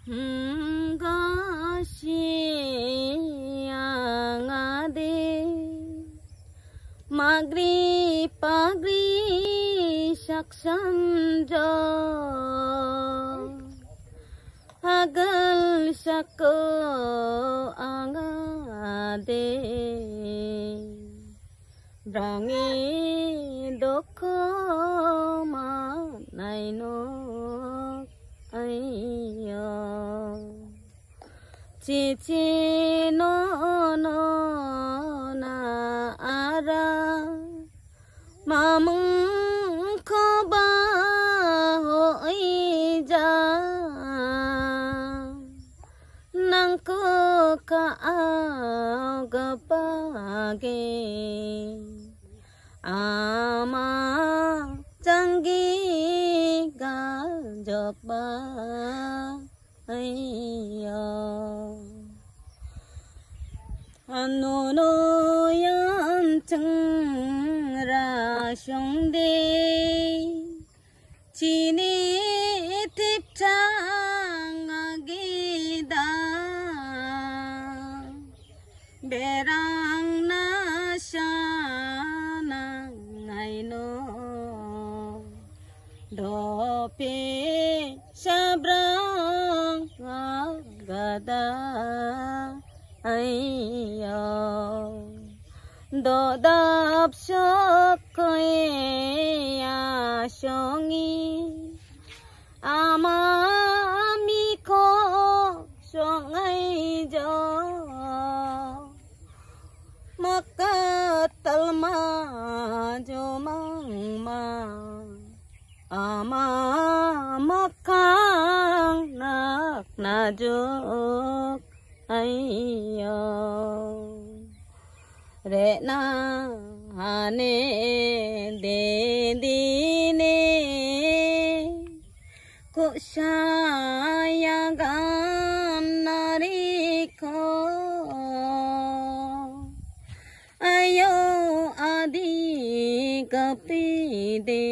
Gasiangade magri pagri saksanjo agal sako angade brangi dokho manaino ayo cici no na ara mamung khoba hoi ja nangko ka agapage ama jangi ga joba ayo anono yan chang ra shong de chini tip chang agida berang na shana ngaino do pe sabrang agada ayo do dap shokoe ya shongi amami ko shongai jo makatalma jo mangma ama makang nak najok ayo re na hane de dine ko sayangan nariko ayo adi kapide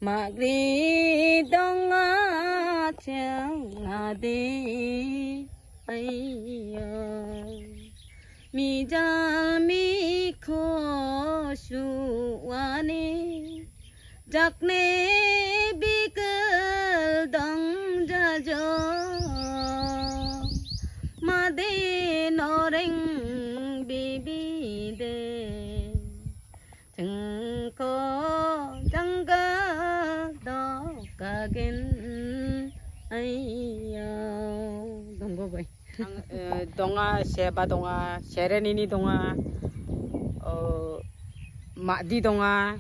magri donga changade ayo mijami khosuane jakne bikal dang jajo made noreng bibi de jengko jangga do kagen ayo donggo boy donga seba donga serenini donga makdi donga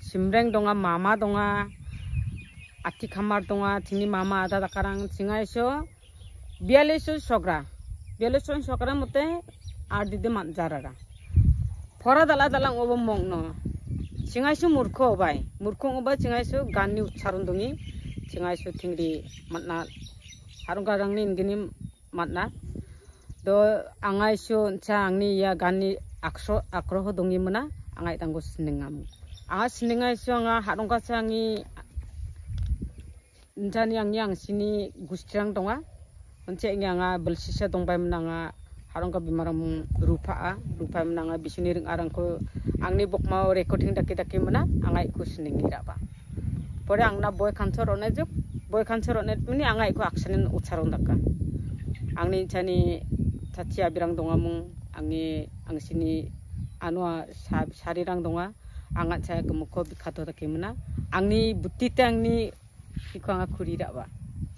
simreng donga mama donga ati khamar donga tini mama ada dakarang singaiso bialeso sokra mote ardide manjarara phora dala obo mongno singaiso murkho bai murkho oba singaiso ganni uchcharon dongi singaiso tingri matna harungkarangni ingini matna do angai shu cha angni ya gani akroho dongi mana angai tanggo sinengam anga sinengai shu anga harungka changi njani yang sini gustrang donga once anga belsisa dongbai menanga harungka bimaram rupa menanga bisuni ring arangko angni bokmau recording daki mana angai ku sinengi raba pore angna boy kanchor onejuk boy kanchor onet muni angai ku aksanin ucharon daka angni jani caci abirang donga mung angsini anua sarirang donga angat saya kemuko bikato takimana angni butite angni iko anga kuri rak ba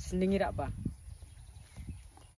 senengi rak ba